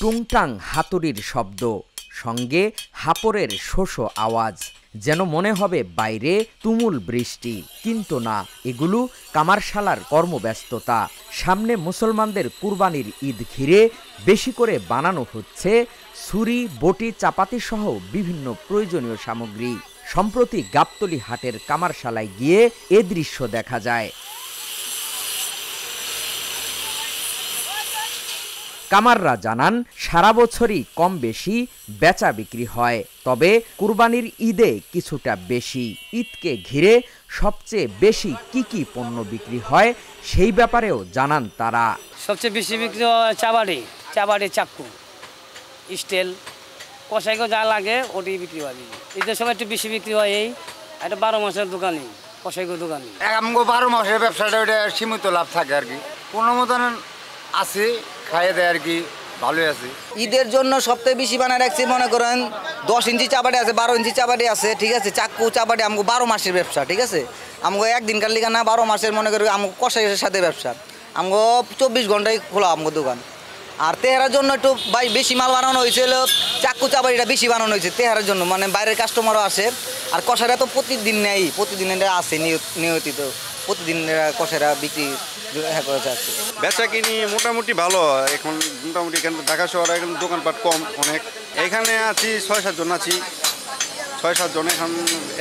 টুংটাং হাতুড়ির শব্দ, সঙ্গে হাপরের শোষো আওয়াজ, যেন মনে হবে বাইরে তুমুল বৃষ্টি। কিন্তু না, এগুলো কামারশালার কর্মব্যস্ততা। সামনে মুসলমানদের কুরবানির ঈদ ঘিরে বেশি করে বানানো হচ্ছে ছুরি, বটি, চাপাতি সহ বিভিন্ন প্রয়োজনীয় সামগ্রী। সম্প্রতি গাবতলী হাটের কামারশালায় গিয়ে এ দৃশ্য দেখা যায়। কামাররা জানান, সারা বছরই কম বেশি বেচা বিক্রি হয়, তবে কুরবানির ঈদে কিছুটা বেশি। ঈদকে ঘিরে সবচেয়ে বেশি কি পণ্য বিক্রি হয় সেই ব্যাপারেও জানান তারা। সবচেয়ে বেশি বিক্রি হয় চাবাড়ি, চাক্কু, স্টিল, কষাইকে যা লাগে ওটি বিক্রি হয়। ঈদের সময় একটু বেশি বিক্রি হয়। এটা 12 মাসের দোকানই, কষাইকে দোকানি। আমগো 12 মাসের ব্যবসাটা ওইটা সীমিত লাভ থাকে আর কি। কোনো মতন আছে, খাইয়ে দেয় আর কি, ভালোই আছে। ঈদের জন্য সবথেকে বেশি বানায় রাখছি, মনে করেন 10 ইঞ্চি চাপাটি আছে, 12 ইঞ্চি চাপাটি আছে, ঠিক আছে। চাক্কু, চাপাটি আমগো 12 মাসের ব্যবসা, ঠিক আছে। আমগো একদিনকার লিগা না, 12 মাসের মনে করি আমগো কষাইয়ের সাথে ব্যবসা। আমগো 24 ঘন্টায় খোলা আমগো দোকান। আর তেহারার জন্য একটু ভাই বেশি মাল বানানো হয়েছিল, চাক্কু চাপাটিটা বেশি বানানো হয়েছে তেহারার জন্য, মানে বাইরের কাস্টমারও আসে। আর কষাইরা তো প্রতিদিন নেই, প্রতিদিন আছে নিয়মিত, প্রতিদিন কষাইরা বিক্রি আছে। বেচা কিনি মোটামুটি ভালো এখন, মোটামুটি এখানে ঢাকা শহরে এখন দোকানপাট কম অনেক। এখানে আছি 6-7 জন আছি, 6-7 জন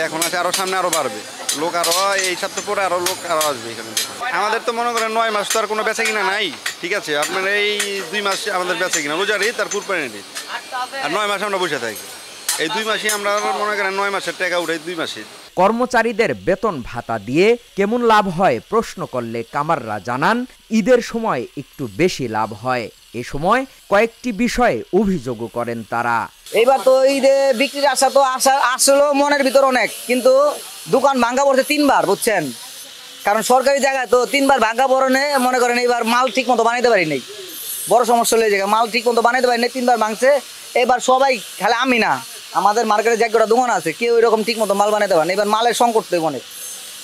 এখন আছে, আরও সামনে আরও বাড়বে লোক, আরও এই সপ্তাহ পরে আরও লোক আরও আসবে এখানে। আমাদের তো মনে করেন 9 মাস তো আর কোনো বেচা কিনা নাই, ঠিক আছে। আপনার এই 2 মাস আমাদের বেচা কিনা, রোজার ঈদ আর কুরবানির ঈদ, আর 9 মাস আমরা বসে থাকি। এই 2 মাসে আমরা মনে করেন 9 মাসের টাকা উঠাই 2 মাসে। কর্মচারীদের বেতন ভাতা দিয়ে কেমন লাভ হয় প্রশ্ন করলে কামাররা জানান, ঈদের সময় একটু বেশি লাভ হয়। এ সময় কয়েকটি বিষয়ে অভিযোগও করেন তারা। এইবার তো ঈদে বিক্রির আশা তো আসলো মনের ভিতর অনেক, কিন্তু দোকান ভাঙ্গা পড়ছে 3 বার, বুঝছেন। কারণ সরকারি জায়গায় তো 3 বার ভাঙ্গা পড়নে, মনে করেন এইবার মাল ঠিক মতো বানাইতে পারি নাই, বড় সমস্যা হয়ে যায়। মাল ঠিক মতো বানাইতে পারি নাই, 3 বার ভাঙছে। এবার সবাই, খালি আমি না, আমাদের মার্কেটে যে একটা দোকান আছে, কেউ এরকম ঠিক মতো মাল বানাইতে পারে না। এবার মালের সংকট তো অনেক,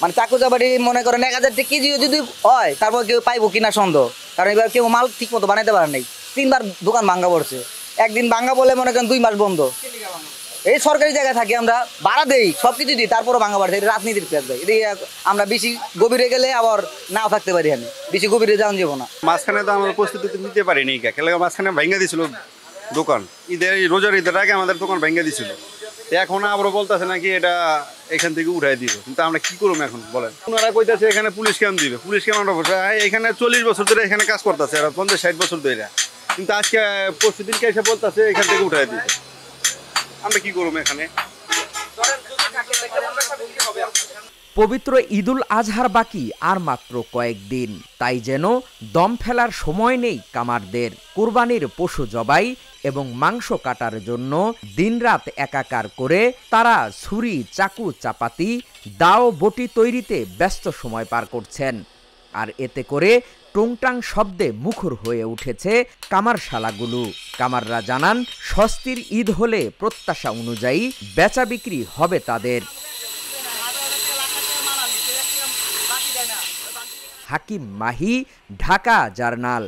মানে চাকু চাপাটি মনে করেন 1000 টাকা কেজি যদি হয়, তারপর কেউ পাইবো কিনা সন্দেহ। কারণ এবার কেউ মাল ঠিক মতো বানাইতে পারে নাই, 3 বার দোকান ভাঙ্গা পড়ছে। একদিন ভাঙ্গা বলে মনে করেন 2 মাস বন্ধ। এই সরকারি জায়গায় থাকি আমরা, ভাড়া দেই, সবকিছু দিই, তারপরও ভাঙ্গা পড়ছে। এটা রাজনীতির পেঁয়াজ ভাই। এদিকে আমরা বেশি গভীরে গেলে আবার নাও থাকতে পারি, আমি বেশি গভীরে যাওয়া যাবো না। মাঝখানে তো আমরা প্রস্তুতি নিতে পারিনি, খেলে মাঝখানে ভেঙে দিয়েছিল দোকান। রোজার ঈদের আগে আমাদের দোকান ভেঙে দিয়েছিল। এখন আবারও বলতেছে নাকি এটা এখান থেকে উঠাই দিব, কিন্তু আমরা কি করবো এখন বলেন। ওনারা কইতাছে এখানে পুলিশ ক্যাম্প দিবে, পুলিশ ক্যাম্প আমরা বসে এখানে 40 বছর ধরে এখানে কাজ করতেছে, 50-60 বছর ধরে, কিন্তু আজকে পরশুদিনকে এসে বলতেছে এখান থেকে উঠাই দিবে। আমরা কি করবো এখানে। পবিত্র ঈদুল আজহার বাকি আর মাত্র কয়েকদিন, তাই যেন দম ফেলার সময় নেই কামারদের। কুরবানির পশু জবাই এবং মাংস কাটার জন্য দিনরাত একাকার করে তারা ছুরি, চাকু, চাপাতি, দাও, বটি তৈরিতে ব্যস্ত সময় পার করছেন। আর এতে করে টুংটাং শব্দে মুখর হয়ে উঠেছে কামারশালাগুলো। কামাররা জানান, স্বস্তির ঈদ হলে প্রত্যাশা অনুযায়ী বেচা বিক্রি হবে তাদের। হাকিম মাহি, ঢাকা জার্নাল।